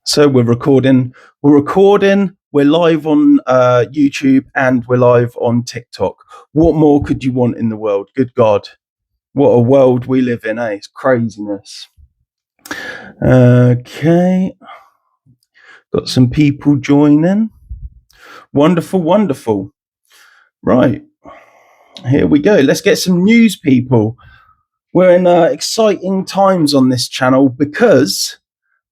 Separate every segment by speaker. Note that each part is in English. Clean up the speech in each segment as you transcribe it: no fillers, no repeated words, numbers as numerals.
Speaker 1: So we're recording. We're recording. We're live on YouTube and we're live on TikTok. What more could you want in the world? Good God, what a world we live in, eh? It's craziness. Okay, got some people joining. Wonderful, wonderful. Right, here we go. Let's get some news, people. We're in exciting times on this channel because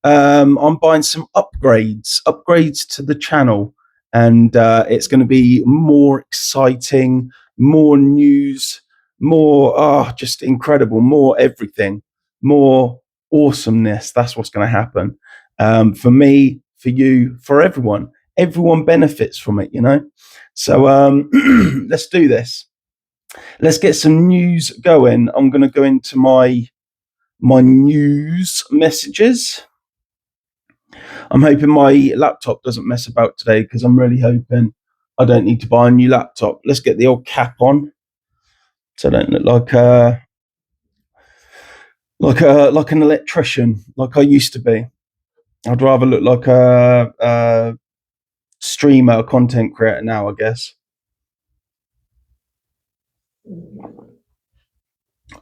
Speaker 1: I'm buying some upgrades to the channel, and it's going to be more exciting, more news, more just incredible, more everything, more awesomeness. That's what's going to happen for me, for you, for everyone. Everyone benefits from it, you know. So let's do this. Let's get some news going. I'm going to go into my news messages. I'm hoping my laptop doesn't mess about today because I'm really hoping I don't need to buy a new laptop. Let's get the old cap on so I don't look like an electrician like I used to be. I'd rather look like a streamer, a content creator now, I guess.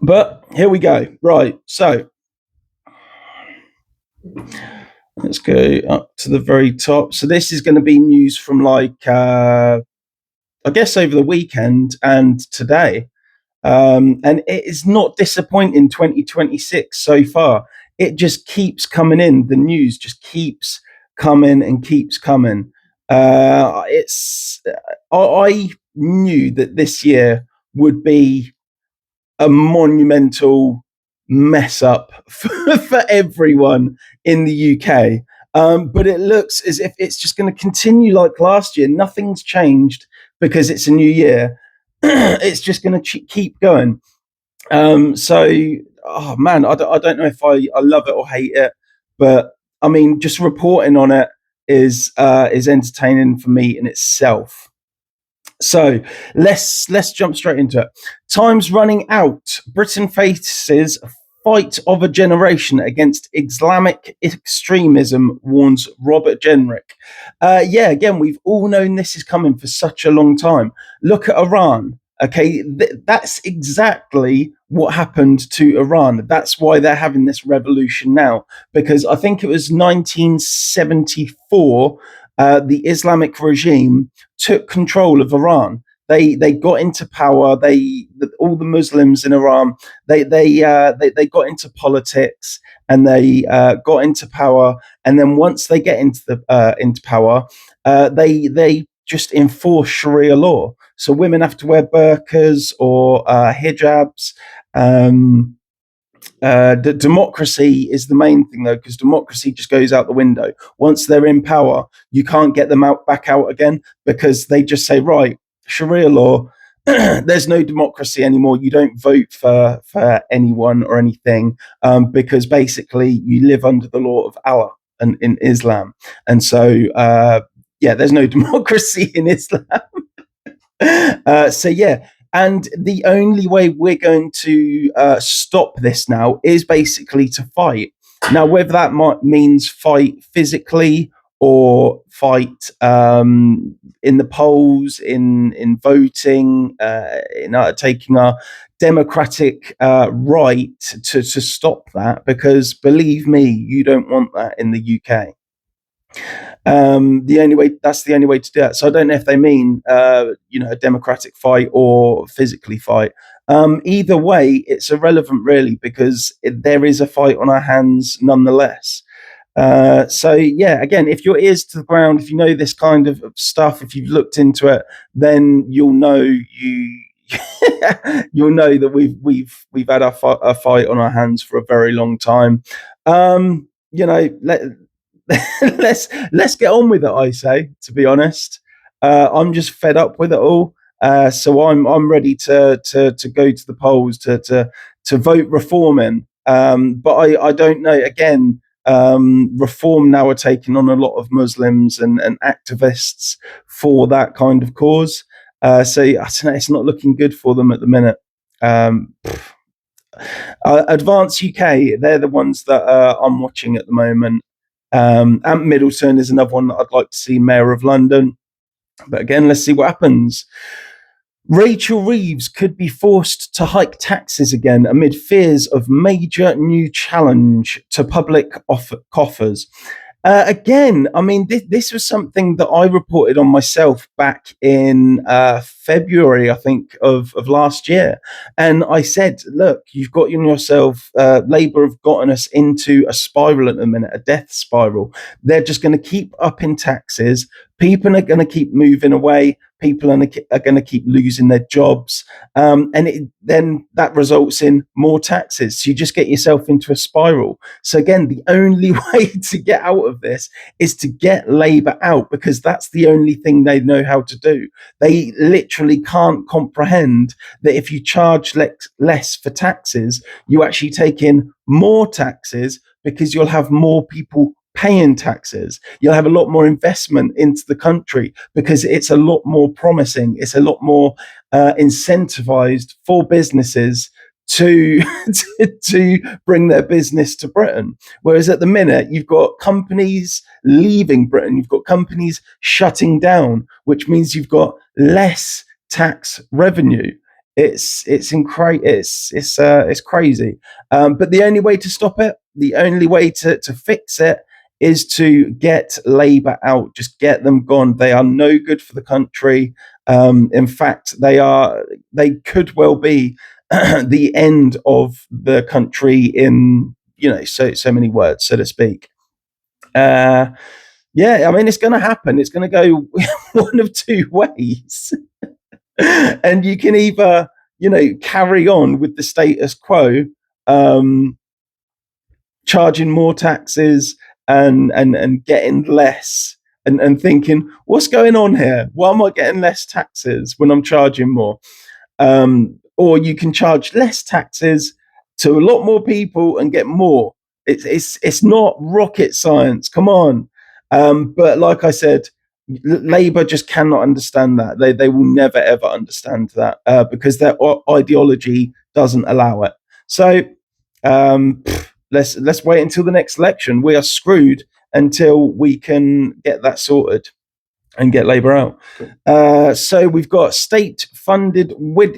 Speaker 1: But here we go. Right, so let's go up to the very top. So this is going to be news from I guess over the weekend and today. And it is not disappointing 2026 so far. It just keeps coming in. The news just keeps coming and keeps coming. I knew that this year would be a monumental mess up for everyone in the UK. But it looks as if it's just going to continue like last year. Nothing's changed because it's a new year. It's just going to keep going. Oh man, I don't know if I love it or hate it, but I mean, just reporting on it is entertaining for me in itself. So let's jump straight into it. Time's running out. Britain faces fight of a generation against Islamic extremism, warns Robert Jenrick. Yeah, again, we've all known this is coming for such a long time. Look at Iran. Okay, that's exactly what happened to Iran. That's why they're having this revolution now, because I think it was 1974, the Islamic regime took control of Iran. They got into power. All the Muslims in Iran they got into politics, and they got into power. And then once they get into power, they just enforce Sharia law. So women have to wear burqas or hijabs. Democracy is the main thing, though, because democracy just goes out the window. Once they're in power, you can't get them back out again, because they just say, right, Sharia law, there's no democracy anymore. You don't vote for anyone or anything, because basically you live under the law of Allah and in Islam. And so, yeah, there's no democracy in Islam. So yeah, and the only way we're going to stop this now is basically to fight. Now, whether that means fight physically or fight in the polls, in voting, in taking our democratic right to stop that, because believe me, you don't want that in the UK. That's the only way to do it. So I don't know if they mean a democratic fight or physically fight. Either way, it's irrelevant really, because there is a fight on our hands nonetheless. So yeah, again, if your ears to the ground, if you know this kind of stuff, if you've looked into it, then you'll know you'll know that we've had a fight on our hands for a very long time. Let's get on with it. I say, to be honest, I'm just fed up with it all. So I'm ready to go to the polls to vote reform in. But I don't know. Again, reform now are taking on a lot of Muslims and activists for that kind of cause. So I don't know, it's not looking good for them at the minute. Advance UK, they're the ones that I'm watching at the moment. Ant Middleton is another one that I'd like to see Mayor of London. But again, let's see what happens. Rachel Reeves could be forced to hike taxes again amid fears of major new challenge to public coffers. Again, I mean, this was something that I reported on myself back in February, I think, of last year. And I said, look, you've got yourself, Labour have gotten us into a spiral at the minute, a death spiral. They're just going to keep upping taxes. People are going to keep moving away. People are going to keep losing their jobs. Then that results in more taxes. So you just get yourself into a spiral. So again, the only way to get out of this is to get Labour out, because that's the only thing they know how to do. They literally can't comprehend that if you charge less for taxes, you actually take in more taxes, because you'll have more people paying taxes. You'll have a lot more investment into the country, because it's a lot more promising. It's a lot more incentivized for businesses to to bring their business to Britain. Whereas at the minute, you've got companies leaving Britain, you've got companies shutting down, which means you've got less tax revenue. It's crazy. But the only way to stop it, the only way to fix it, is to get Labour out. Just get them gone. They are no good for the country. In fact, they could well be the end of the country in, so many words, so to speak. Yeah, I mean, it's going to happen. It's going to go one of two ways. And you can either, carry on with the status quo, charging more taxes and getting less, and thinking, what's going on here? Why am I getting less taxes when I'm charging more? Or you can charge less taxes to a lot more people and get more. It's not rocket science. Come on. But like I said, Labour just cannot understand that. They will never ever understand that, because their ideology doesn't allow it. So let's wait until the next election. We are screwed until we can get that sorted and get Labour out. So we've got state-funded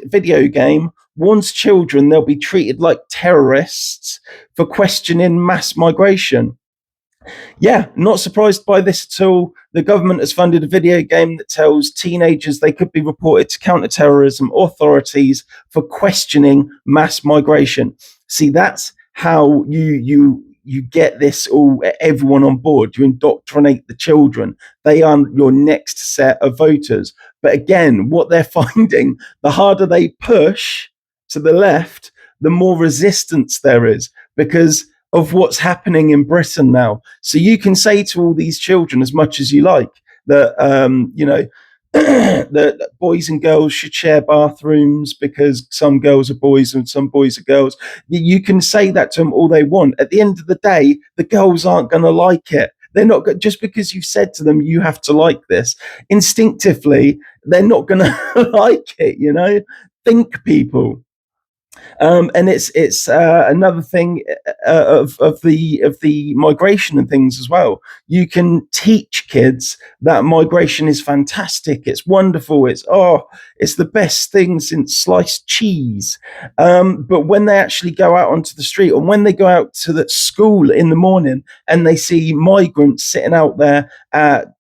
Speaker 1: video game warns children they'll be treated like terrorists for questioning mass migration. Yeah, not surprised by this at all. The government has funded a video game that tells teenagers they could be reported to counter-terrorism authorities for questioning mass migration. See, that's how you get everyone on board. You indoctrinate the children. They are your next set of voters. But again, what they're finding, the harder they push to the left, the more resistance there is, because of what's happening in Britain now. So you can say to all these children as much as you like that, that boys and girls should share bathrooms because some girls are boys and some boys are girls. You can say that to them all they want. At the end of the day, the girls aren't going to like it. They're not just because you've said to them, you have to like this. Instinctively, they're not going to like it, Think, people. And it's another thing of the migration and things as well. You can teach kids that migration is fantastic. It's wonderful. It's the best thing since sliced cheese. But when they actually go out onto the street, or when they go out to the school in the morning and they see migrants sitting out there at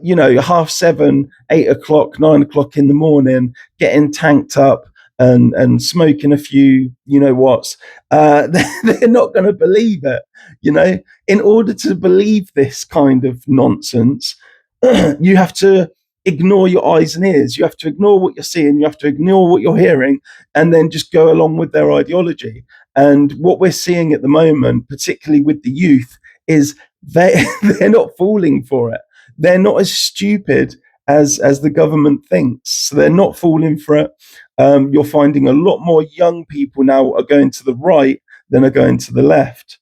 Speaker 1: 7:30, 8:00, 9:00 in the morning, getting tanked up and smoking a few, what's, they're not going to believe it. In order to believe this kind of nonsense, you have to ignore your eyes and ears. You have to ignore what you're seeing. You have to ignore what you're hearing, and then just go along with their ideology. And what we're seeing at the moment, particularly with the youth, is they're not falling for it. They're not as stupid as the government thinks. So they're not falling for it. You're finding a lot more young people now are going to the right than are going to the left.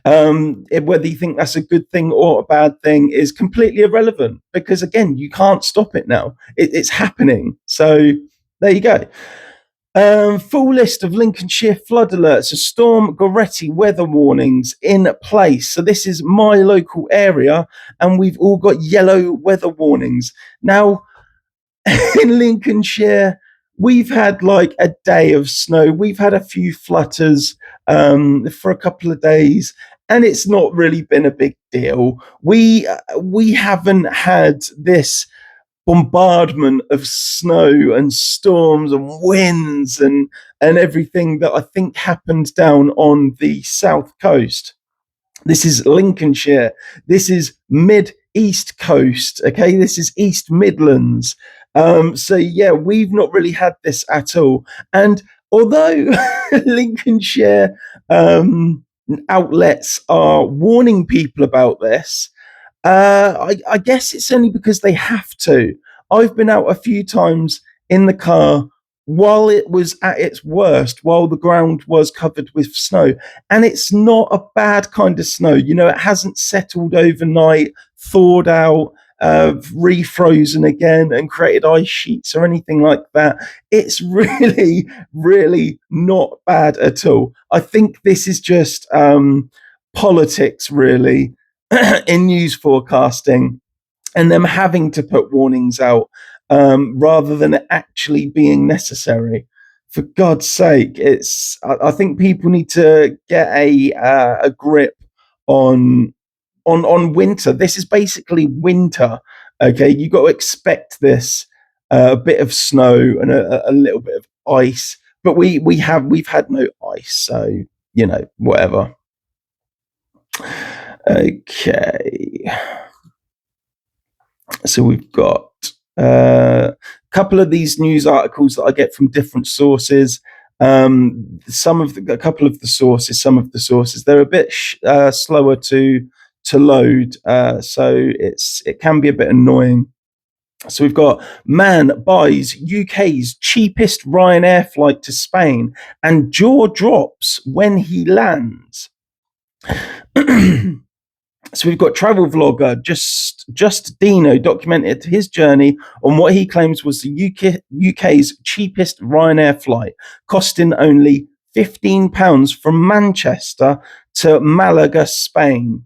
Speaker 1: Whether you think that's a good thing or a bad thing is completely irrelevant, because again, you can't stop it now. It's happening. So there you go. Full list of Lincolnshire flood alerts, a Storm Goretti weather warnings in place. So this is my local area, and we've all got yellow weather warnings. Now, in Lincolnshire, we've had like a day of snow. We've had a few flutters for a couple of days, and it's not really been a big deal. We haven't had this bombardment of snow and storms and winds and everything that I think happened down on the south coast. This is Lincolnshire. This is mid East Coast. Okay, this is East Midlands. So yeah, we've not really had this at all. And although Lincolnshire outlets are warning people about this, I guess it's only because they have to. I've been out a few times in the car while it was at its worst, while the ground was covered with snow. And it's not a bad kind of snow. You know, it hasn't settled overnight, thawed out, refrozen again and created ice sheets or anything like that. It's really, really not bad at all. I think this is just politics, really, in news forecasting, and them having to put warnings out rather than it actually being necessary. For God's sake, I think people need to get a grip on winter. This is basically winter. Okay, you got to expect this a bit of snow and a little bit of ice, but we've had no ice, so you know, whatever. Okay, so we've got a couple of these news articles that I get from different sources. A couple of the sources, they're a bit slower to load, so it can be a bit annoying. So we've got man buys UK's cheapest Ryanair flight to Spain and jaw drops when he lands. So we've got travel vlogger Just Dino documented his journey on what he claims was the UK's cheapest Ryanair flight, costing only £15 from Manchester to Malaga, Spain.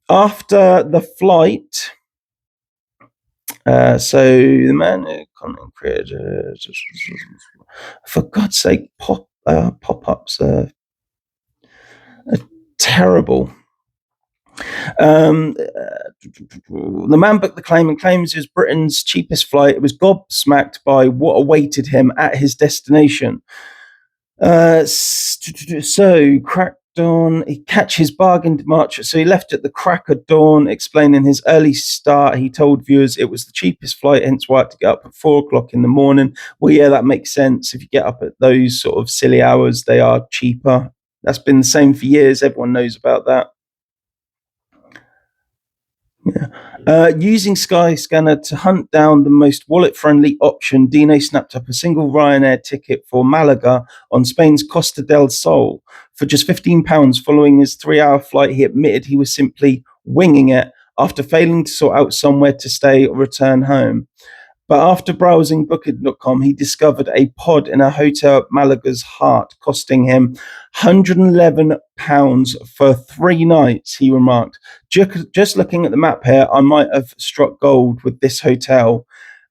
Speaker 1: After the flight, so the man content creator, for God's sake, pop-ups are terrible. The man booked the claim and claims it was Britain's cheapest flight. It was gobsmacked by what awaited him at his destination. So crack dawn, he catch his bargain departure. So he left at the crack of dawn, explaining his early start. He told viewers it was the cheapest flight, hence why I had to get up at 4:00 in the morning. Well, yeah, that makes sense. If you get up at those sort of silly hours, they are cheaper. That's been the same for years. Everyone knows about that. Yeah. Using Skyscanner to hunt down the most wallet-friendly option, Dino snapped up a single Ryanair ticket for Malaga on Spain's Costa del Sol for just £15. Following his 3-hour flight, he admitted he was simply winging it after failing to sort out somewhere to stay or return home. But after browsing Booking.com, he discovered a pod in a hotel at Malaga's heart, costing him £111 for 3 nights, he remarked. Just looking at the map here, I might have struck gold with this hotel,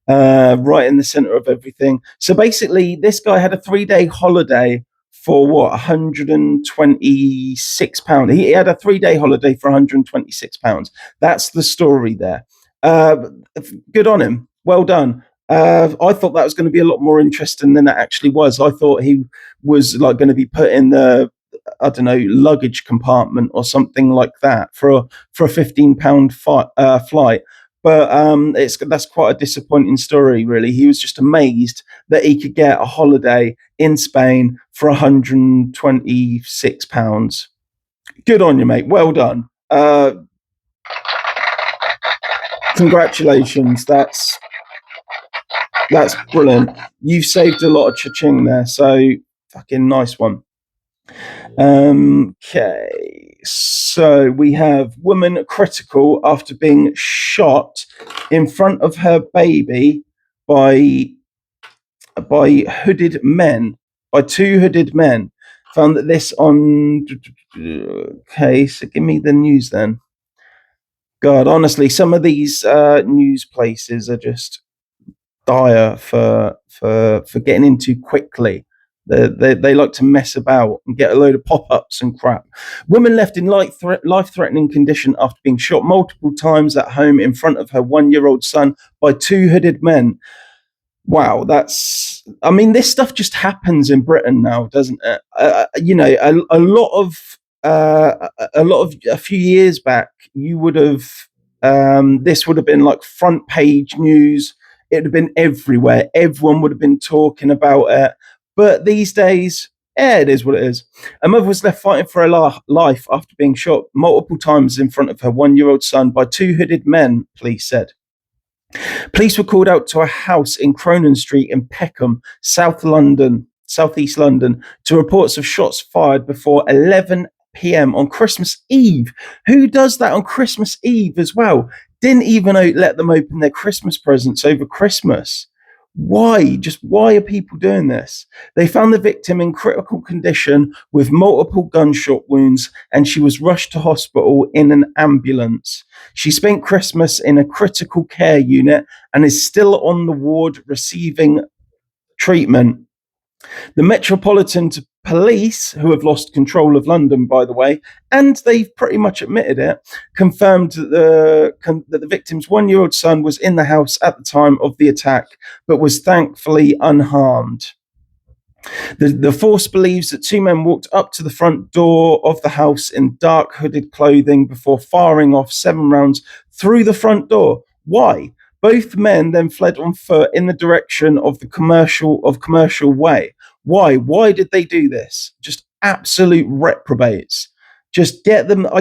Speaker 1: right in the centre of everything. So basically, this guy had a 3-day holiday for what, £126. He had a 3-day holiday for £126. That's the story there. Good on him. Well done. I thought that was going to be a lot more interesting than it actually was. I thought he was like going to be put in the, I don't know, luggage compartment or something like that for a £15 flight. But that's quite a disappointing story, really. He was just amazed that he could get a holiday in Spain for £126. Good on you, mate. Well done. Congratulations. That's brilliant. You've saved a lot of cha-ching there, so fucking nice one. Okay, so we have woman critical after being shot in front of her baby by by hooded men, by two hooded men. Found that this on. Okay, so give me the news then. God, honestly, some of these news places are just dire for getting into quickly. They like to mess about and get a load of pop-ups and crap. Woman left in life-threatening condition after being shot multiple times at home in front of her 1-year-old son by two hooded men. Wow, I mean, this stuff just happens in Britain now, doesn't it? A lot of a few years back, you would have this would have been like front page news. It would have been everywhere. Everyone would have been talking about it. But these days, it is what it is. A mother was left fighting for her life after being shot multiple times in front of her 1-year-old son by two hooded men, police said. Police were called out to a house in Cronin Street in Peckham, Southeast London, to reports of shots fired before 11 p.m. on Christmas Eve. Who does that on Christmas Eve as well? Didn't even let them open their Christmas presents over Christmas. Why? Just why are people doing this? They found the victim in critical condition with multiple gunshot wounds, and she was rushed to hospital in an ambulance. She spent Christmas in a critical care unit and is still on the ward receiving treatment. The Metropolitan Police, who have lost control of London, by the way, and they've pretty much admitted it, confirmed that the victim's 1-year-old son was in the house at the time of the attack, but was thankfully unharmed. The force believes that two men walked up to the front door of the house in dark hooded clothing before firing off 7 rounds through the front door. Why? Both men then fled on foot in the direction of the Commercial Way. Why? Why did they do this? Just absolute reprobates. Just get them. I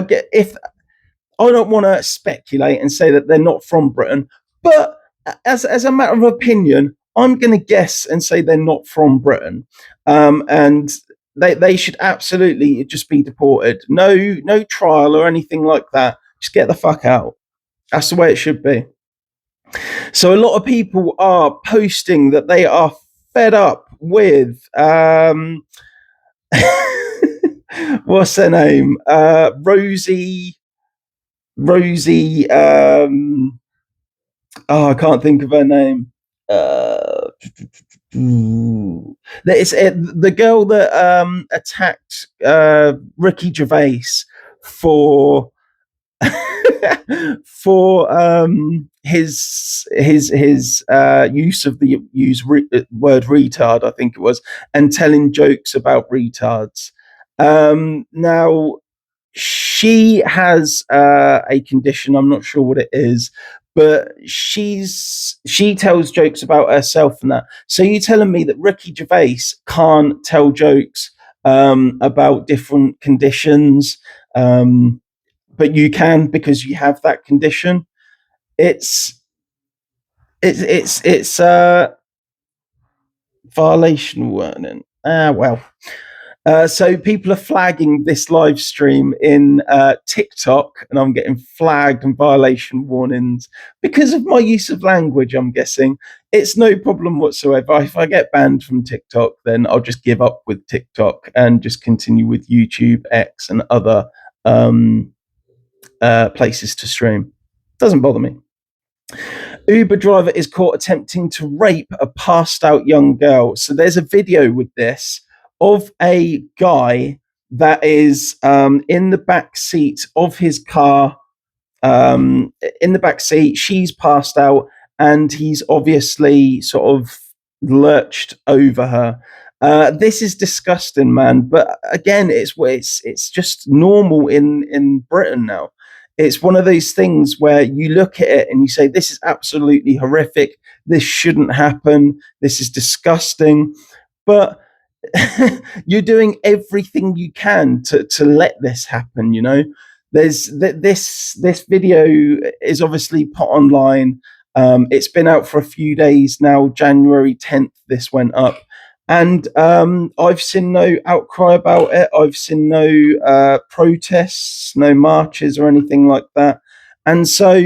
Speaker 1: don't want to speculate and say that they're not from Britain, but as a matter of opinion, I'm going to guess and say they're not from Britain, and they should absolutely just be deported. No trial or anything like that. Just get the fuck out. That's the way it should be. So a lot of people are posting that they are fed up with what's her name? Rosie. I can't think of her name. It's the girl that attacked Ricky Gervais for for his use of the word retard, I think it was, and telling jokes about retards. Now she has a condition. I'm not sure what it is, but she tells jokes about herself and that. So you're telling me that Ricky Gervais can't tell jokes about different conditions, but you can because you have that condition? It's violation warning. Well. So people are flagging this live stream in TikTok, and I'm getting flagged and violation warnings because of my use of language. I'm guessing it's no problem whatsoever. If I get banned from TikTok, then I'll just give up with TikTok and just continue with YouTube, X, and other places to stream. Doesn't bother me. Uber driver is caught attempting to rape a passed out young girl. So there's a video with this of a guy that is in the back seat of his car. In the back seat, she's passed out, and he's obviously sort of lurched over her. This is disgusting, man. But again, it's just normal in Britain now. It's one of those things where you look at it and you say, this is absolutely horrific. This shouldn't happen. This is disgusting. But you're doing everything you can to let this happen. You know, there's this video is obviously put online. It's been out for a few days now. January 10th, this went up. And I've seen no outcry about it. I've seen no protests, no marches or anything like that. And so,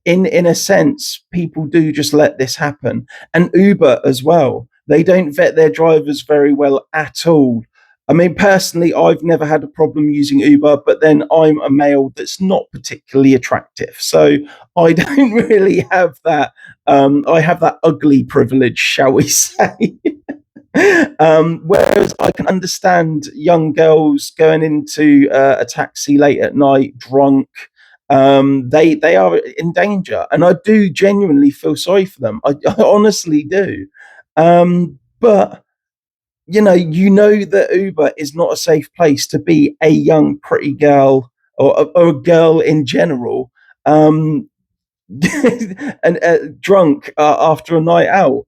Speaker 1: in a sense, people do just let this happen. And Uber as well. They don't vet their drivers very well at all. I mean, personally, I've never had a problem using Uber, but then I'm a male that's not particularly attractive. So I don't really have that. I have that ugly privilege, shall we say. Whereas I can understand young girls going into a taxi late at night, drunk. They are in danger, and I do genuinely feel sorry for them. I honestly do. But you know that Uber is not a safe place to be a young, pretty girl or a girl in general, and drunk after a night out.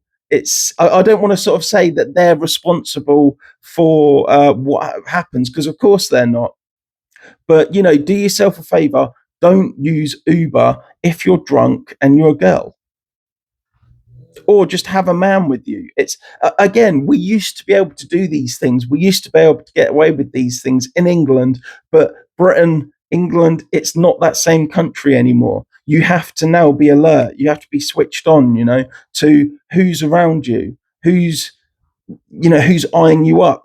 Speaker 1: I don't want to sort of say that they're responsible for what happens, because of course they're not. But do yourself a favor. Don't use Uber if you're drunk and you're a girl, or just have a man with you. It's again, we used to be able to do these things. We used to be able to get away with these things in England, but Britain, England, it's not that same country anymore. You have to now be alert. You have to be switched on, to who's around you, who's eyeing you up,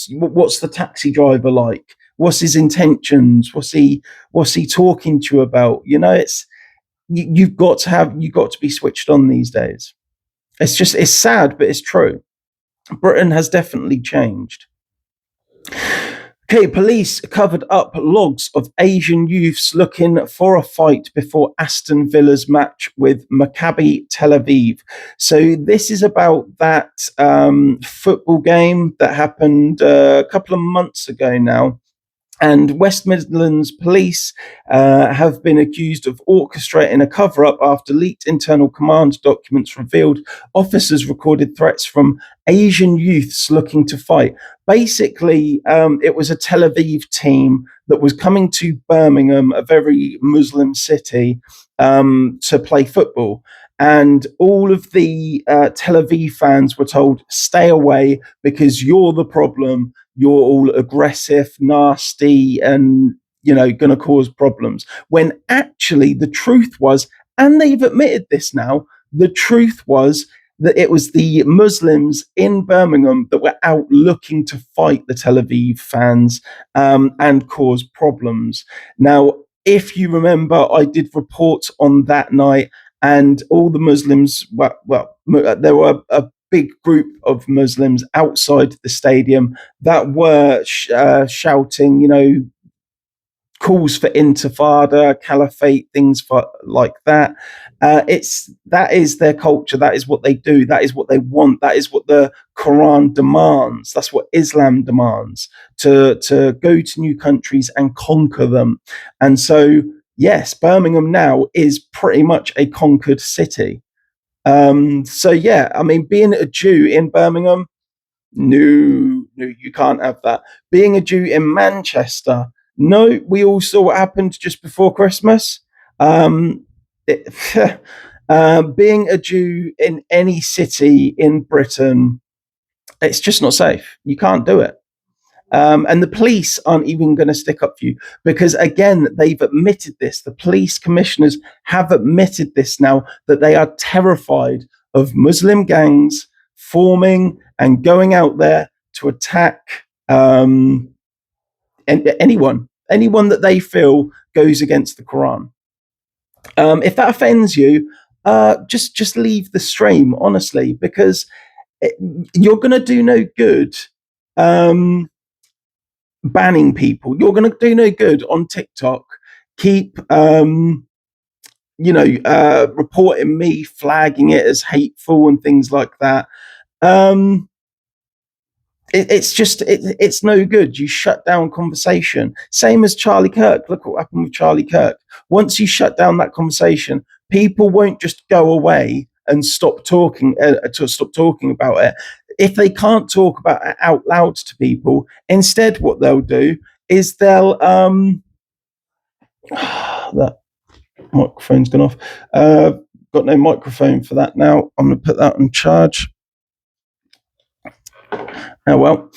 Speaker 1: what's the taxi driver like, what's his intentions, what's he talking to you about. You've got to be switched on these days. It's sad, but it's true. Britain has definitely changed. Okay, police covered up logs of Asian youths looking for a fight before Aston Villa's match with Maccabi Tel Aviv. So this is about that football game that happened a couple of months ago now. And West Midlands police have been accused of orchestrating a cover-up after leaked internal command documents revealed officers recorded threats from Asian youths looking to fight. Basically, it was a Tel Aviv team that was coming to Birmingham, a very Muslim city, to play football. And all of the Tel Aviv fans were told, stay away because you're the problem. You're all aggressive, nasty, and, going to cause problems. When actually the truth was, and they've admitted this now, the truth was that it was the Muslims in Birmingham that were out looking to fight the Tel Aviv fans and cause problems. Now, if you remember, I did report on that night, and all the Muslims, there were a big group of Muslims outside the stadium that were shouting, calls for intifada, caliphate, things like that. That is their culture. That is what they do. That is what they want. That is what the Quran demands. That's what Islam demands, to go to new countries and conquer them. And so, yes, Birmingham now is pretty much a conquered city. So yeah, I mean, being a Jew in Birmingham, no, you can't have that. Being a Jew in Manchester, no, we all saw what happened just before Christmas. Being a Jew in any city in Britain, it's just not safe. You can't do it. And the police aren't even going to stick up for you because, again, they've admitted this. The police commissioners have admitted this now, that they are terrified of Muslim gangs forming and going out there to attack anyone that they feel goes against the Quran. If that offends you, just leave the stream, honestly, because you're going to do no good. Banning people, you're going to do no good on TikTok. Keep reporting me, flagging it as hateful and things like that. It's no good. You shut down conversation. Same as Charlie Kirk. Look what happened with Charlie Kirk. Once you shut down that conversation, people won't just go away and stop talking about it. If they can't talk about it out loud to people, instead what they'll do is they'll that microphone's gone off. Got no microphone for that now. I'm going to put that on charge. Oh well.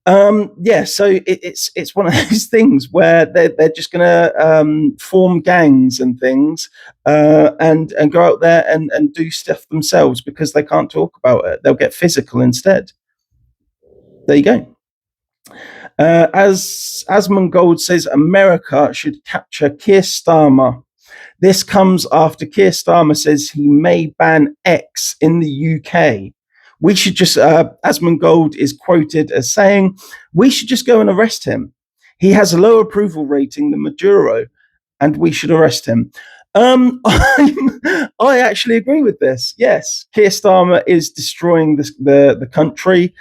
Speaker 1: Yeah, so it's one of those things where they're just going to form gangs and things, and go out there and do stuff themselves because they can't talk about it. They'll get physical instead. There you go. As Asmund Gold says, America should capture Keir Starmer. This comes after Keir Starmer says he may ban X in the UK. We should just, Asmund Gold is quoted as saying, we should just go and arrest him. He has a lower approval rating than Maduro, and we should arrest him. I actually agree with this. Yes, Keir Starmer is destroying the country.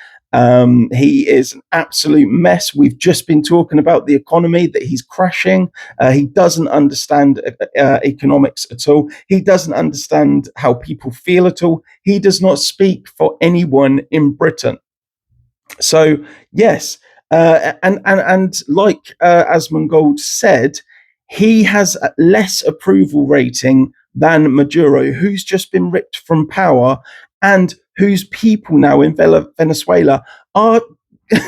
Speaker 1: He is an absolute mess. We've just been talking about the economy, that he's crashing. He doesn't understand economics at all. He doesn't understand how people feel at all. He does not speak for anyone in Britain. So yes, and like Asmund Gold said, he has a less approval rating than Maduro, who's just been ripped from power and whose people now in Venezuela are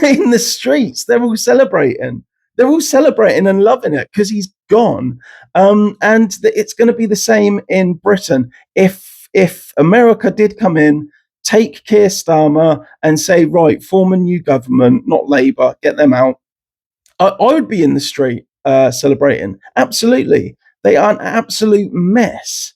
Speaker 1: in the streets. They're all celebrating. They're all celebrating and loving it because he's gone. And it's going to be the same in Britain. If America did come in, take Keir Starmer and say, right, form a new government, not Labour, get them out, I would be in the street celebrating. Absolutely. They are an absolute mess.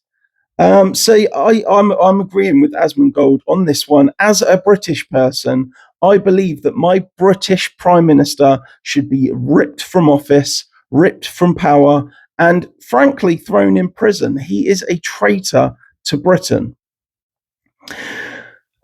Speaker 1: So I'm agreeing with Asmund Gold on this one. As a British person, I believe that my British Prime Minister should be ripped from office, ripped from power, and frankly thrown in prison. He is a traitor to Britain.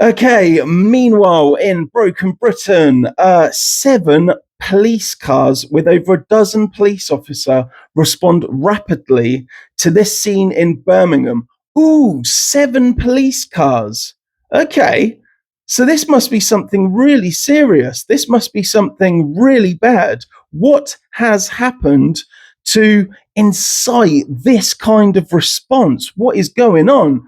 Speaker 1: Okay, meanwhile, in Broken Britain, 7 police cars with over a dozen police officers respond rapidly to this scene in Birmingham. Ooh, 7 police cars. Okay, so this must be something really serious. This must be something really bad. What has happened to incite this kind of response? What is going on?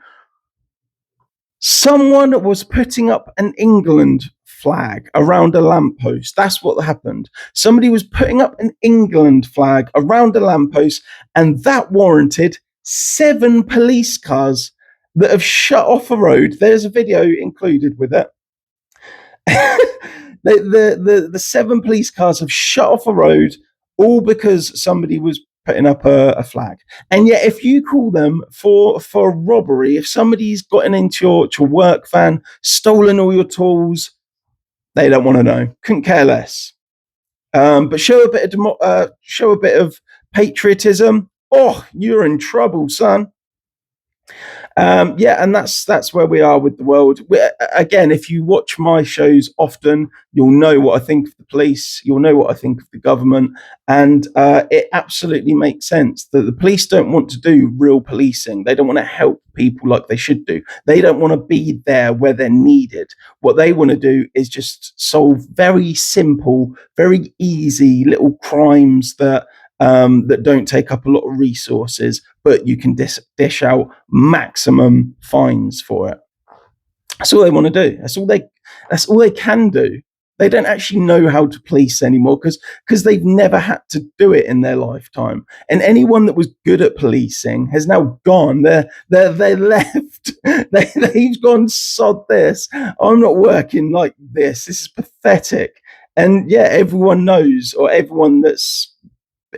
Speaker 1: Someone was putting up an England flag around a lamppost. That's what happened. Somebody was putting up an England flag around a lamppost, and that warranted 7 police cars that have shut off a road. There's a video included with it. the 7 police cars have shut off a road, all because somebody was putting up a flag. And yet, if you call them for robbery, if somebody's gotten into your work van, stolen all your tools, they don't want to know. Couldn't care less. But show a bit of patriotism. Oh, you're in trouble, son. Yeah, and that's where we are with the world. Again, if you watch my shows often, you'll know what I think of the police. You'll know what I think of the government, and it absolutely makes sense that the police don't want to do real policing. They don't want to help people like they should do. They don't want to be there where they're needed. What they want to do is just solve very simple, very easy little crimes that don't take up a lot of resources, but you can dish out maximum fines for it. That's all they want to do. That's all they can do. They don't actually know how to police anymore because they've never had to do it in their lifetime. And anyone that was good at policing has now gone. They're left. They've gone, sod this. I'm not working like this. This is pathetic. And yeah, everyone knows, or everyone that's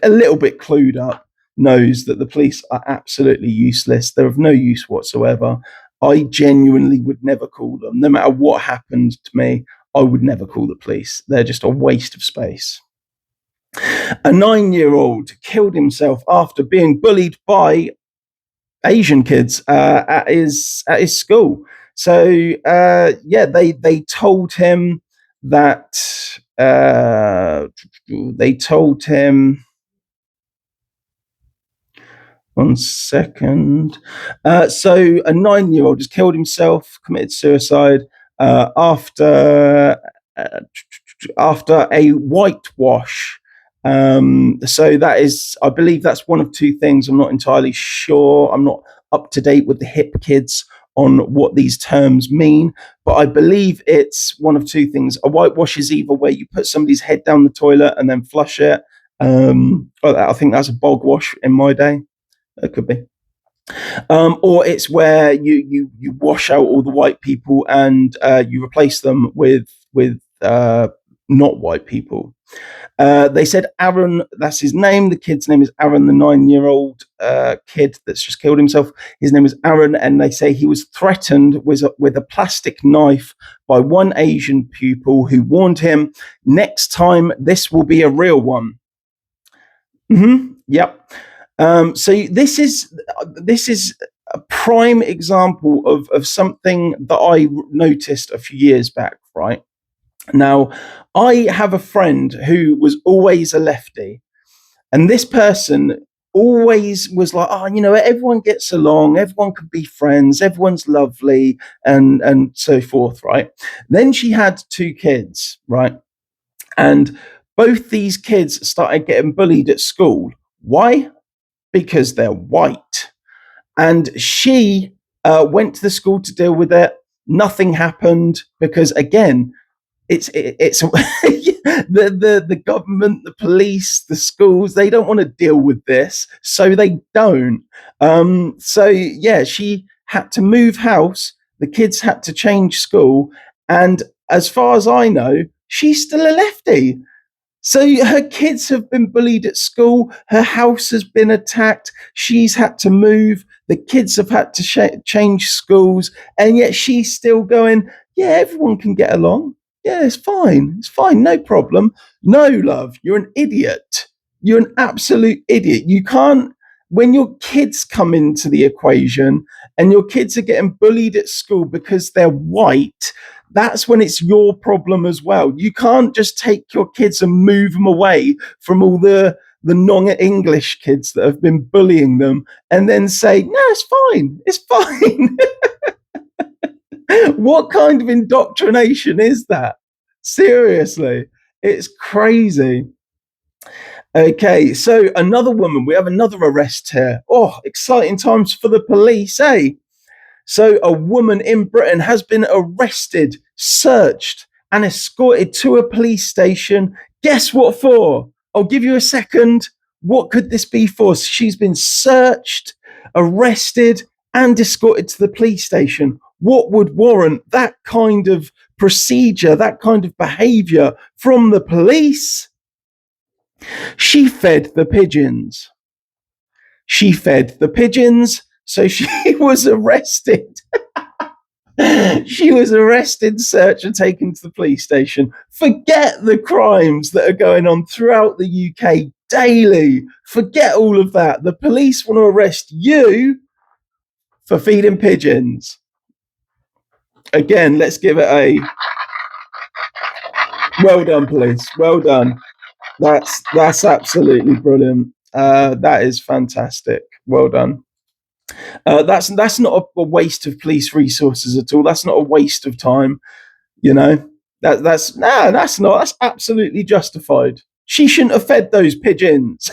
Speaker 1: a little bit clued up knows, that the police are absolutely useless. They're of no use whatsoever. I genuinely would never call them. No matter what happened to me, I would never call the police. They're just a waste of space. A 9-year-old killed himself after being bullied by Asian kids at his school. So yeah, they told him that they told him. One second. So a 9-year-old has killed himself, committed suicide after a whitewash. So that is, I believe that's one of 2 things. I'm not entirely sure. I'm not up to date with the hip kids on what these terms mean, but I believe it's one of two things. A whitewash is either where you put somebody's head down the toilet and then flush it. I think that's a bog wash in my day. It could be. Or it's where you wash out all the white people and you replace them with not white people. They said Aaron, that's his name. The kid's name is Aaron, the 9-year-old kid that's just killed himself. His name is Aaron, and they say he was threatened with a plastic knife by one Asian pupil who warned him, next time this will be a real one. Yep. So this is a prime example of something that I noticed a few years back, right? Now, I have a friend who was always a lefty, and this person always was like, oh, everyone gets along, everyone can be friends, everyone's lovely, and so forth, right? Then she had 2 kids, right? And both these kids started getting bullied at school. Why? Because they're white. And she went to the school to deal with it. Nothing happened because, again, it's the government, the police, the schools, they don't want to deal with this, so they don't. So yeah, she had to move house. The kids had to change school, and as far as I know, she's still a lefty. So her kids have been bullied at school. Her house has been attacked. She's had to move. The kids have had to change schools, and yet she's still going, yeah, everyone can get along. Yeah, it's fine. It's fine. No problem. No, love, you're an idiot. You're an absolute idiot. You can't, when your kids come into the equation and your kids are getting bullied at school because they're white, that's when it's your problem as well. You can't just take your kids and move them away from all the non-English kids that have been bullying them and then say, no, it's fine. It's fine. What kind of indoctrination is that? Seriously, it's crazy. Okay, so another woman, we have another arrest here. Oh, exciting times for the police, eh? So a woman in Britain has been arrested, searched, and escorted to a police station. Guess what for? I'll give you a second. What could this be for? She's been searched, arrested, and escorted to the police station. What would warrant that kind of procedure, that kind of behavior from the police? She fed the pigeons. She fed the pigeons, so she was arrested. She was arrested, searched, and taken to the police station. Forget the crimes that are going on throughout the UK daily. Forget all of that. The police want to arrest you for feeding pigeons. Again, let's give it a well done, police. Well done. That's absolutely brilliant. That is fantastic. Well done. That's not a waste of police resources at all. That's not a waste of time. That's not. That's absolutely justified. She shouldn't have fed those pigeons.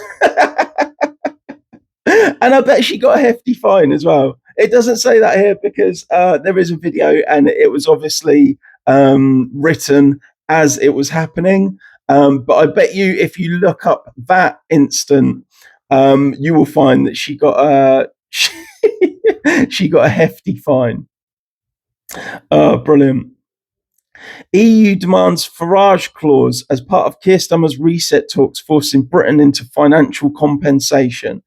Speaker 1: And I bet she got a hefty fine as well. It doesn't say that here because there is a video and it was obviously written as it was happening. But I bet you if you look up that instant, you will find that she got she got a hefty fine. Brilliant. EU demands Farage clause as part of Keir Starmer's reset talks, forcing Britain into financial compensation.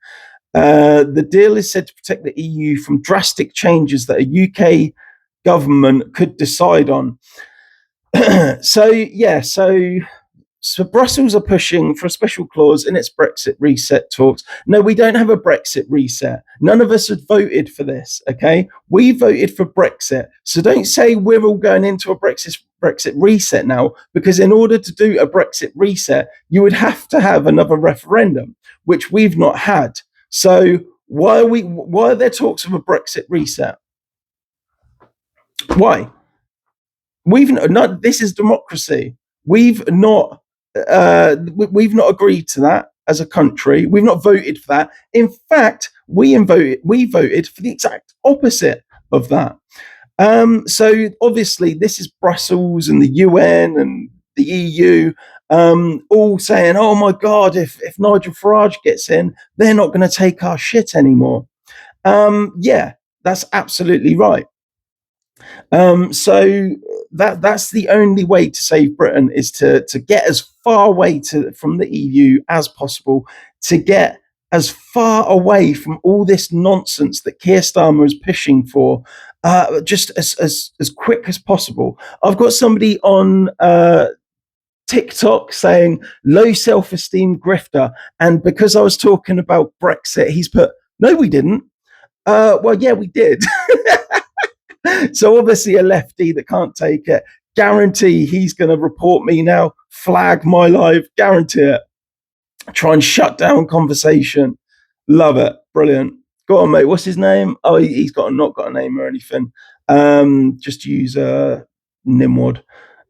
Speaker 1: The deal is said to protect the EU from drastic changes that a UK government could decide on. So Brussels are pushing for a special clause in its Brexit reset talks. No, we don't have a Brexit reset. None of us had voted for this, okay? We voted for Brexit. So don't say we're all going into a Brexit reset now, because in order to do a Brexit reset, you would have to have another referendum, which we've not had. So why are there talks of a Brexit reset? Why? This is democracy. We've not agreed to that as a country. We've not voted for that. In fact, we voted for the exact opposite. of that. So obviously this is Brussels and the UN and the EU all saying, oh my God, if Nigel Farage gets in, they're not going to take our shit anymore. Yeah, that's absolutely right. So that's the only way to save Britain, is to get as far away from the EU as possible, to get as far away from all this nonsense that Keir Starmer is pushing for, just as quick as possible. I've got somebody on TikTok saying low self-esteem grifter, and because I was talking about Brexit, he's put, no, we didn't. Well, yeah, we did. So obviously a lefty that can't take it. Guarantee he's going to report me now, flag my live, guarantee it. Try and shut down conversation. Love it. Brilliant. Go on, mate. What's his name? Oh, he's not got a name or anything. Just use Nimwad.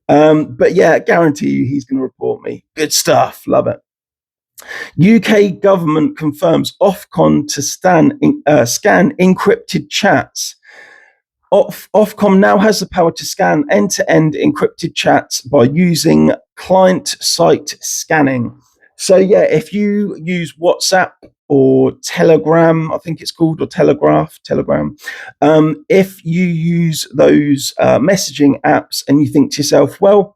Speaker 1: But yeah, guarantee you he's going to report me. Good stuff. Love it. UK government confirms Ofcom to scan encrypted chats. Ofcom now has the power to scan end-to-end encrypted chats by using client-side scanning. So yeah, if you use WhatsApp or Telegram, I think it's called, or Telegram, if you use those messaging apps and you think to yourself, well,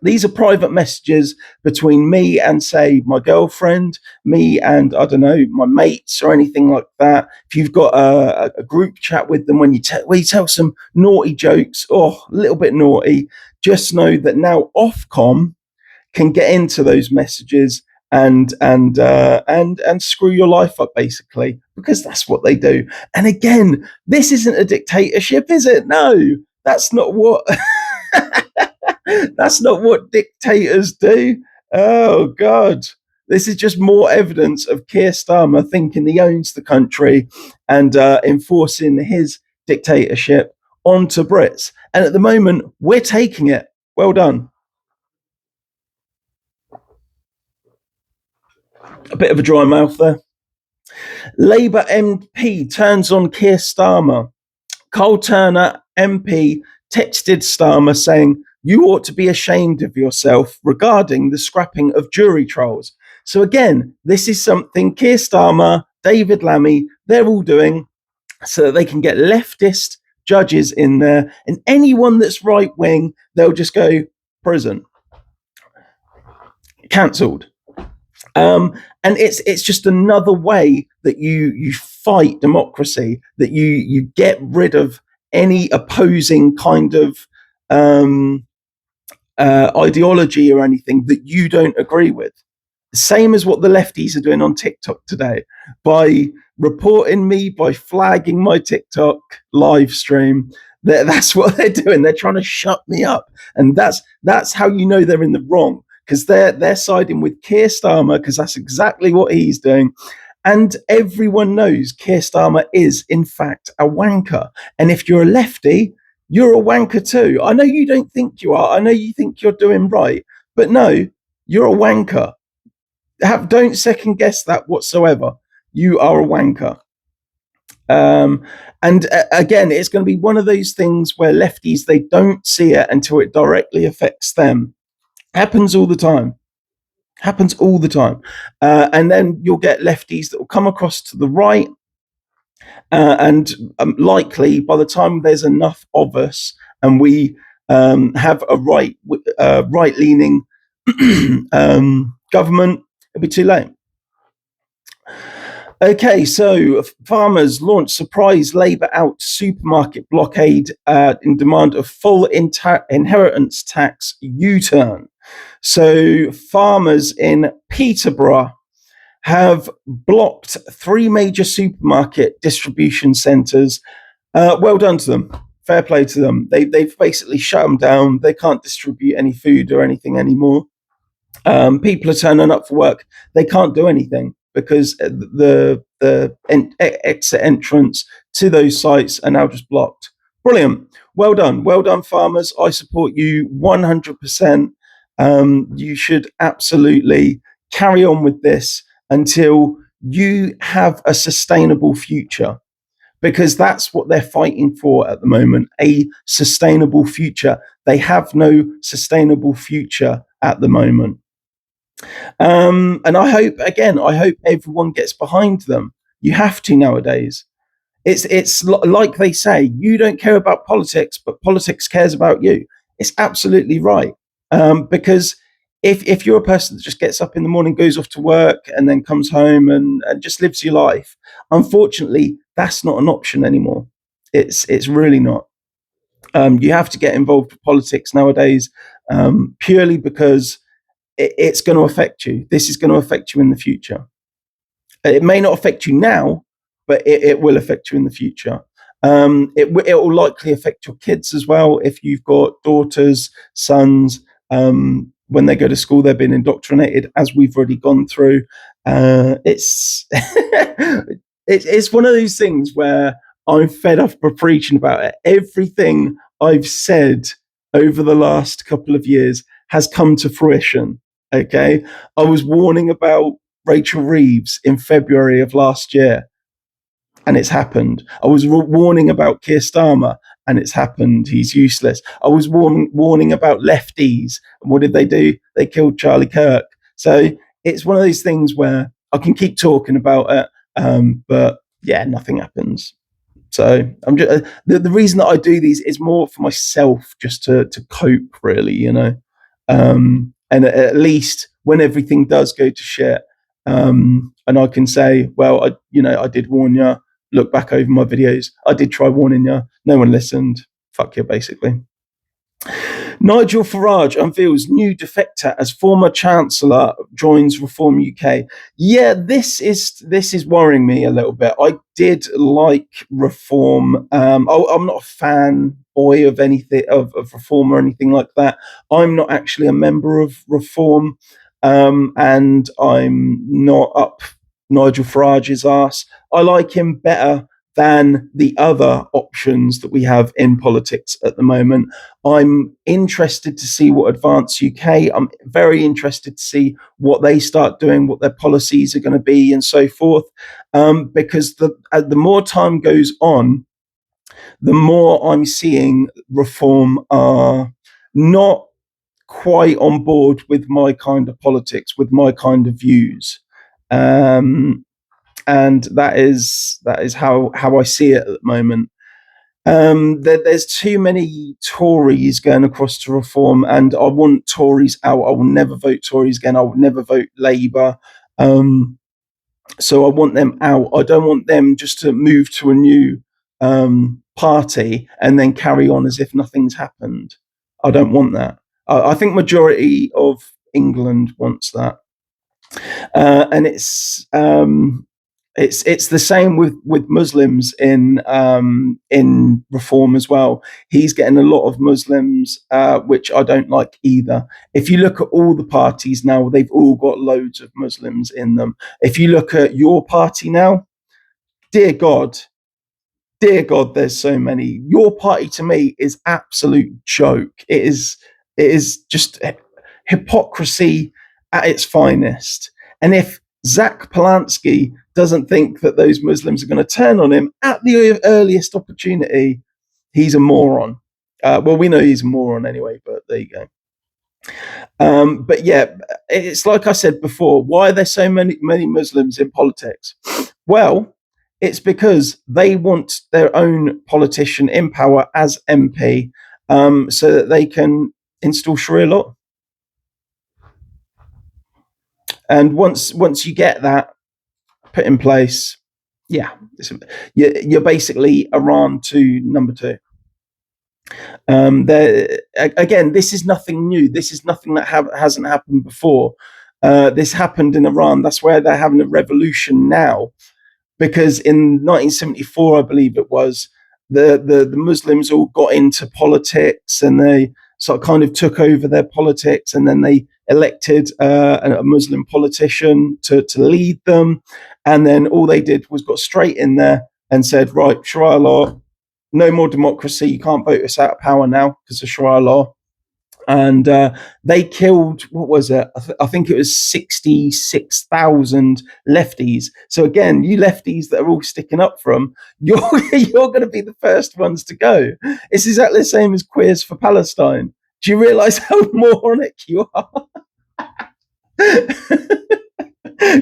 Speaker 1: these are private messages between me and, say, my girlfriend, me and, I don't know, my mates or anything like that. If you've got a group chat with them, when you tell some naughty jokes, a little bit naughty, just know that now Ofcom can get into those messages and screw your life up, basically, because that's what they do. And again, this isn't a dictatorship, is it? No, that's not what... That's not what dictators do. Oh, God. This is just more evidence of Keir Starmer thinking he owns the country and enforcing his dictatorship onto Brits. And at the moment, we're taking it. Well done. A bit of a dry mouth there. Labour MP turns on Keir Starmer. Cole Turner, MP, texted Starmer saying, you ought to be ashamed of yourself regarding the scrapping of jury trials. So again, this is something Keir Starmer, David Lammy, they're all doing so that they can get leftist judges in there, and anyone that's right wing, they'll just go prison, cancelled. And it's just another way that you fight democracy, that you get rid of any opposing kind of ideology or anything that you don't agree with. Same as what the lefties are doing on TikTok today, by reporting me, by flagging my TikTok live stream. That's what they're doing. They're trying to shut me up, and that's how you know they're in the wrong, because they're siding with Keir Starmer, because that's exactly what he's doing. And everyone knows Keir Starmer is, in fact, a wanker. And if you're a lefty, you're a wanker too. I know you don't think you are. I know you think you're doing right. But no, you're a wanker. Don't second guess that whatsoever. You are a wanker. And again, it's going to be one of those things where lefties, they don't see it until it directly affects them. Happens all the time. And then you'll get lefties that will come across to the right, and likely by the time there's enough of us and we have a right-leaning government, it'll be too late. Okay, so farmers launch surprise Labour out supermarket blockade in demand of full inheritance tax U-turn. So farmers in Peterborough have blocked 3 major supermarket distribution centres. Well done to them. Fair play to them. They've basically shut them down. They can't distribute any food or anything anymore. People are turning up for work. They can't do anything because the exit entrance to those sites are now just blocked. Brilliant. Well done, farmers. I support you 100%. You should absolutely carry on with this until you have a sustainable future. because that's what they're fighting for at the moment, a sustainable future. They have no sustainable future at the moment. And I hope everyone gets behind them. You have to nowadays. It's like they say, you don't care about politics, but politics cares about you. It's absolutely right. Because if you're a person that just gets up in the morning, goes off to work, and then comes home and just lives your life, unfortunately, that's not an option anymore. It's really not. You have to get involved with politics nowadays, purely because it's going to affect you. This is going to affect you in the future. It may not affect you now, but it will affect you in the future. It will likely affect your kids as well. If you've got daughters, sons, when they go to school, they've been indoctrinated, as we've already gone through. It's it's one of those things where I'm fed up of preaching about it. Everything I've said over the last couple of years has come to fruition. Okay, I was warning about Rachel Reeves in February of last year, and it's happened. I was warning about Keir Starmer, and it's happened. He's useless. I was warning about lefties, and what did they do? They killed Charlie Kirk. So it's one of those things where I can keep talking about it, but yeah, nothing happens. So I'm just the reason that I do these is more for myself, just to cope, really, and at least when everything does go to shit, and I can say, well, I did warn you. Look back over my videos. I did try warning you. No one listened. Fuck you, basically. Nigel Farage unveils new defector as former Chancellor joins Reform UK. Yeah, this is worrying me a little bit. I did like Reform. I'm not a fan boy of anything of Reform or anything like that. I'm not actually a member of Reform, and I'm not up Nigel Farage's ass. I like him better than the other options that we have in politics at the moment. I'm interested to see what Advance UK, I'm very interested to see what they start doing, what their policies are going to be, and so forth. Because the more time goes on, the more I'm seeing Reform are not quite on board with my kind of politics, with my kind of views. And that is how I see it at the moment. There's too many Tories going across to Reform, and I want Tories out. I will never vote Tories again. I will never vote Labour. So I want them out. I don't want them just to move to a new party and then carry on as if nothing's happened. I don't want that. I think majority of England wants that, and it's the same with Muslims in Reform as well. He's getting a lot of Muslims, which I don't like either. If you look at all the parties now, they've all got loads of Muslims in them. If you look at your party now, dear God, there's so many. Your party to me is absolute joke. It is just hypocrisy at its finest. And if Zach Polanski doesn't think that those Muslims are going to turn on him at the earliest opportunity, he's a moron. Well, we know he's a moron anyway, but there you go. But yeah, it's like I said before, why are there so many Muslims in politics? Well, it's because they want their own politician in power as MP, so that they can install Sharia law. And once you get that put in place, yeah, you're basically Iran to number two. Again, this is nothing new. This is nothing that hasn't happened before. This happened in Iran. That's where they're having a revolution now, because in 1974, I believe it was, the Muslims all got into politics, and they sort of kind of took over their politics, and then they elected a Muslim politician to lead them, and then all they did was got straight in there and said, right, Sharia law, no more democracy, you can't vote us out of power now because of Sharia law. and they killed, what was it? I think it was 66,000 lefties. So again, you lefties that are all sticking up for them, you're you're going to be the first ones to go. It's exactly the same as Queers for Palestine. Do you realise how moronic you are?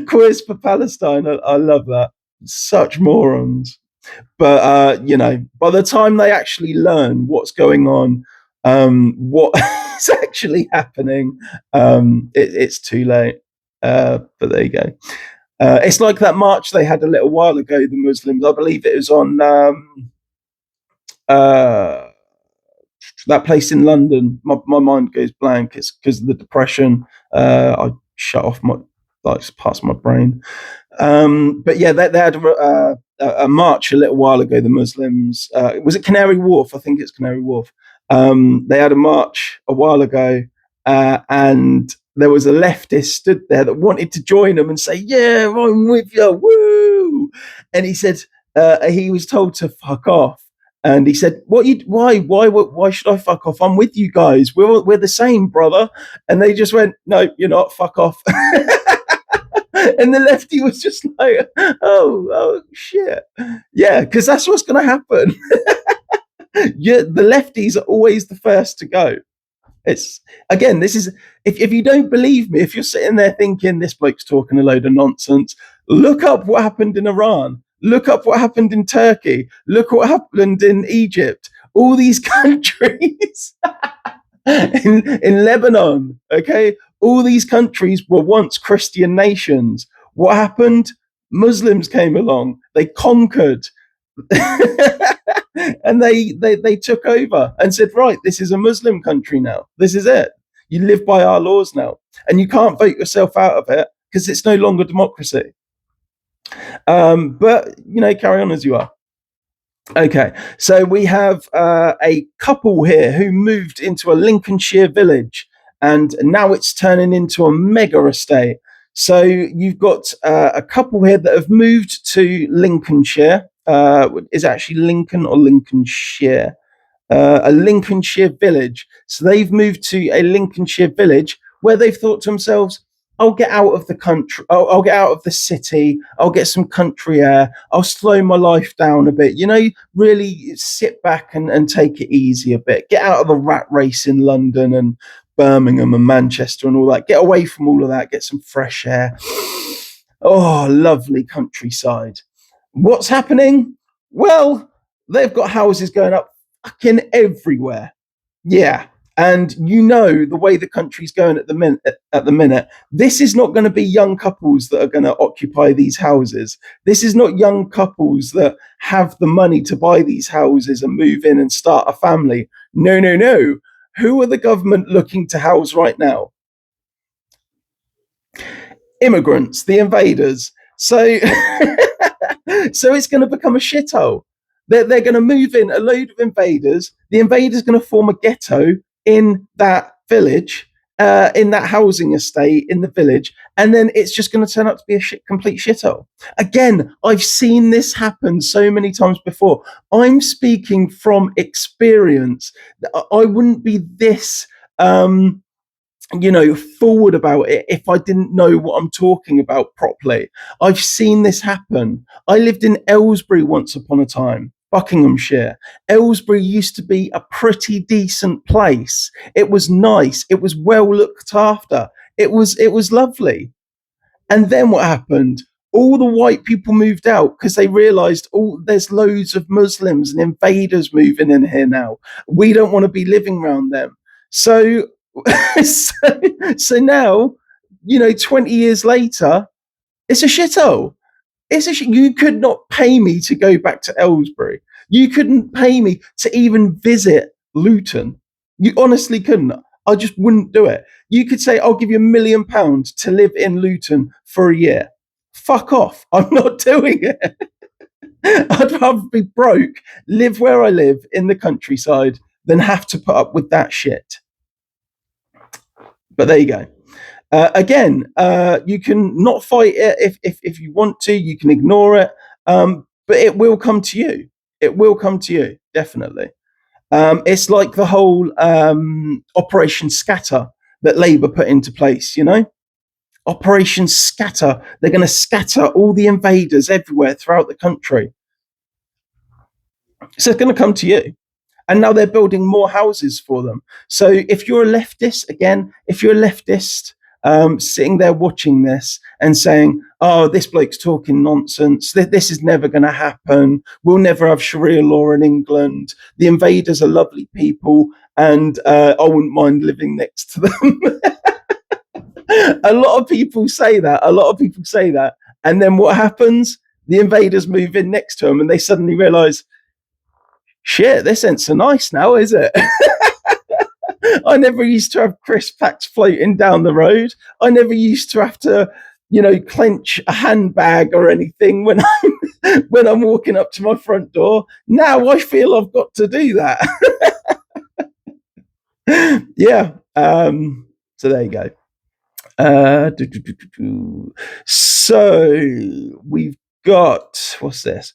Speaker 1: Queers for Palestine. I love that. Such morons. But by the time they actually learn what's going on, what is actually happening, it's too late. But there you go. It's like that march they had a little while ago, the Muslims. I believe it was on uh, that place in London. My mind goes blank. It's because of the depression. I shut off my, like, parts of my brain. But yeah, they had a march a little while ago. The Muslims, was it Canary Wharf? I think it's Canary Wharf. They had a march a while ago, and there was a leftist stood there that wanted to join them and say, "Yeah, I'm with you, woo!" And he said he was told to fuck off. And he said, "What you? Why should I fuck off? I'm with you guys. We're the same, brother." And they just went, "No, you're not. Fuck off." And the lefty was just like, "Oh shit, yeah," because that's what's going to happen. Yeah, the lefties are always the first to go. It's, again, this is, if you don't believe me, if you're sitting there thinking this bloke's talking a load of nonsense, look up what happened in Iran. Look up what happened in Turkey. Look what happened in Egypt. All these countries, in Lebanon, okay? All these countries were once Christian nations. What happened? Muslims came along. They conquered. And they took over and said, right, this is a Muslim country now. This is it. You live by our laws now. And you can't vote yourself out of it because it's no longer democracy. But, carry on as you are. Okay, so we have a couple here who moved into a Lincolnshire village, and now it's turning into a mega estate. So you've got a couple here that have moved to Lincolnshire. Is it actually Lincoln or Lincolnshire? A Lincolnshire village. So they've moved to a Lincolnshire village where they've thought to themselves, I'll get out of the country. I'll get out of the city. I'll get some country air. I'll slow my life down a bit. Really sit back and take it easy a bit. Get out of the rat race in London and Birmingham and Manchester and all that. Get away from all of that. Get some fresh air. Oh, lovely countryside. What's happening? Well, they've got houses going up fucking everywhere. Yeah. And the way the country's going at the minute, this is not going to be young couples that are going to occupy these houses. This is not young couples that have the money to buy these houses and move in and start a family. No, no, no. Who are the government looking to house right now? Immigrants, the invaders. So, so it's going to become a shithole. They're going to move in a load of invaders. The invaders going to form a ghetto in that village, in that housing estate in the village, and then it's just going to turn out to be a complete shithole. Again, I've seen this happen so many times before. I'm speaking from experience. I wouldn't be this forward about it if I didn't know what I'm talking about properly. I've seen this happen. I lived in Aylesbury once upon a time, Buckinghamshire. Aylesbury used to be a pretty decent place. It was nice. It was well looked after. It was lovely. And then what happened? All the white people moved out because they realized, there's loads of Muslims and invaders moving in here now. We don't want to be living around them. So so now, 20 years later, it's a shithole. You could not pay me to go back to Aylesbury. You couldn't pay me to even visit Luton. You honestly couldn't. I just wouldn't do it. You could say, I'll give you £1 million to live in Luton for a year. Fuck off. I'm not doing it. I'd rather be broke, live where I live in the countryside, than have to put up with that shit. But there you go. Again, you can not fight it if you want to. You can ignore it, but it will come to you. It will come to you, definitely. It's like the whole Operation Scatter that Labour put into place, Operation Scatter. They're going to scatter all the invaders everywhere throughout the country. So it's going to come to you. And now they're building more houses for them. So if you're a leftist, sitting there watching this and saying, oh, this bloke's talking nonsense, this is never going to happen, we'll never have Sharia law in England, the invaders are lovely people, and I wouldn't mind living next to them. A lot of people say that. And then what happens? The invaders move in next to them and they suddenly realize, shit, this ain't so nice now, is it? I never used to have crisp packs floating down the road. I never used to have to, clench a handbag or anything when I'm walking up to my front door. Now I feel I've got to do that. Yeah. So there you go. So we've got, what's this?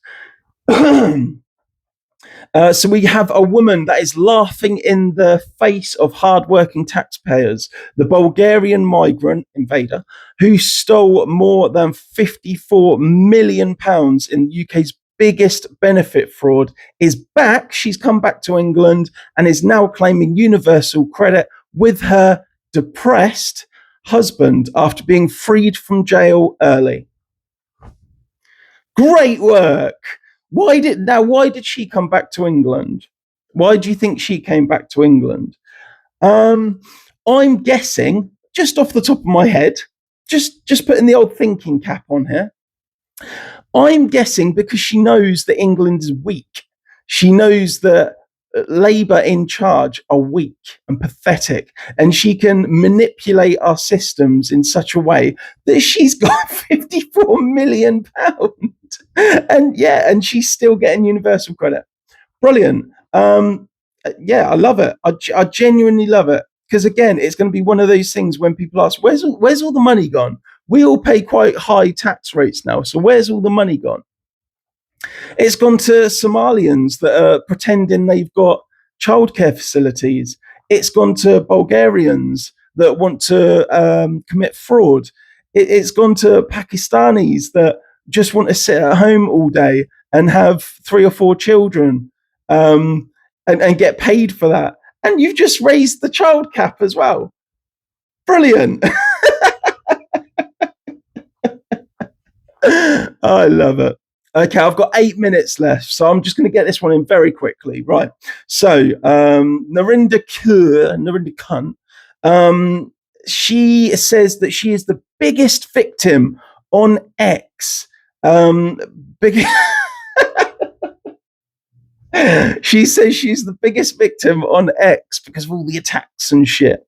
Speaker 1: So we have a woman that is laughing in the face of hardworking taxpayers, the Bulgarian migrant invader who stole more than £54 million in the UK's biggest benefit fraud is back. She's come back to England and is now claiming universal credit with her depressed husband after being freed from jail early. Great work. Why did she come back to England? Why do you think she came back to England? I'm guessing, just off the top of my head, just putting the old thinking cap on here, I'm guessing because she knows that England is weak. She knows that Labour in charge are weak and pathetic, and she can manipulate our systems in such a way that she's got £54 million. And she's still getting universal credit. Brilliant. I love it. I genuinely love it, because again, it's going to be one of those things when people ask, where's all the money gone? We all pay quite high tax rates now, so where's all the money gone? It's gone to Somalians that are pretending they've got childcare facilities. It's gone to Bulgarians that want to commit fraud. It's gone to Pakistanis that just want to sit at home all day and have 3 or 4 children and get paid for that. And you've just raised the child cap as well. Brilliant. I love it. Okay, I've got 8 minutes left, so I'm just going to get this one in very quickly. Right. So Narinder Khan, she says that she is the biggest victim on X. She says she's the biggest victim on X because of all the attacks and shit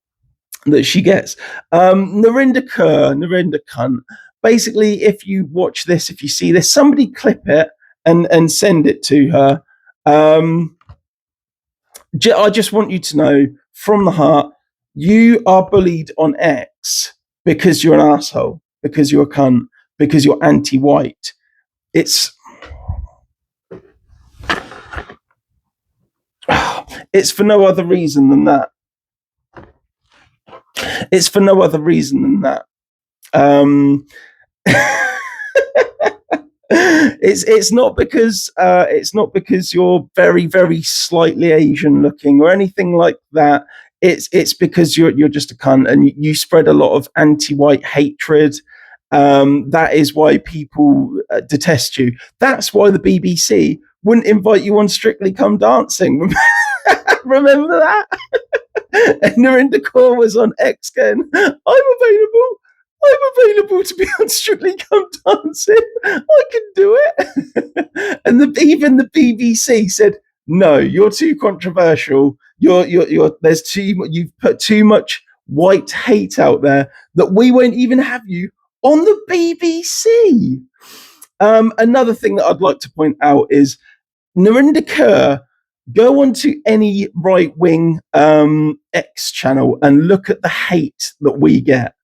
Speaker 1: that she gets. Narinder Khan. Basically, if you watch this, if you see this, somebody clip it and send it to her. I just want you to know from the heart, you are bullied on X because you're an asshole, because you're a cunt, because you're anti-white. It's for no other reason than that. It's for no other reason than that. It's not because you're very, very slightly Asian looking or anything like that. It's because you're just a cunt and you spread a lot of anti-white hatred. That is why people detest you. That's why the BBC wouldn't invite you on Strictly Come Dancing. Remember that? And Narinder Kaur was on X going, I'm available to be on Strictly Come Dancing. I can do it. And even the BBC said, no, you're too controversial. You've put too much white hate out there that we won't even have you on the BBC. Another thing that I'd like to point out is Narinder Kaur. Go onto any right-wing X channel and look at the hate that we get.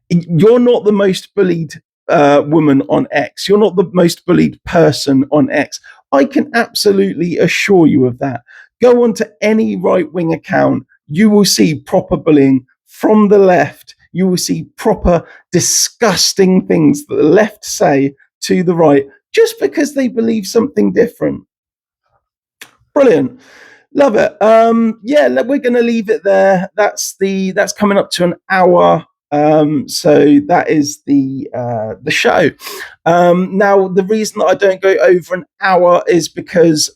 Speaker 1: You're not the most bullied woman on X. You're not the most bullied person on X. I can absolutely assure you of that. Go on to any right-wing account, you will see proper bullying from the left. You will see proper disgusting things that the left say to the right just because they believe something different. Brilliant. Love it. Yeah, we're going to leave it there. That's coming up to an hour. So that is the show. Now, the reason that I don't go over an hour is because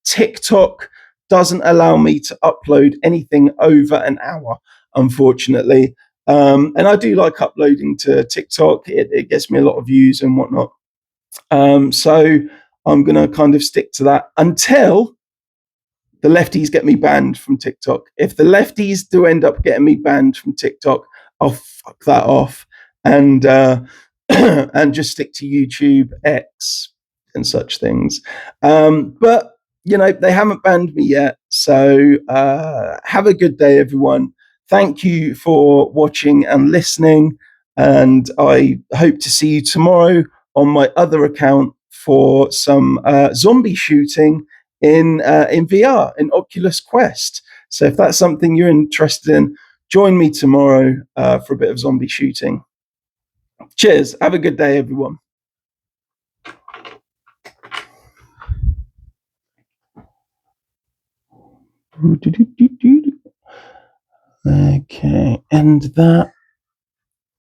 Speaker 1: TikTok doesn't allow me to upload anything over an hour, unfortunately. And I do like uploading to TikTok. It gets me a lot of views and whatnot. So I'm going to kind of stick to that until the lefties get me banned from TikTok. If the lefties do end up getting me banned from TikTok, I'll fuck that off and and just stick to YouTube, X, and such things. But you know, they haven't banned me yet. So have a good day, everyone. Thank you for watching and listening. And I hope to see you tomorrow on my other account for some zombie shooting in VR, in Oculus Quest. So if that's something you're interested in, join me tomorrow for a bit of zombie shooting. Cheers. Have a good day, everyone. Okay, end that.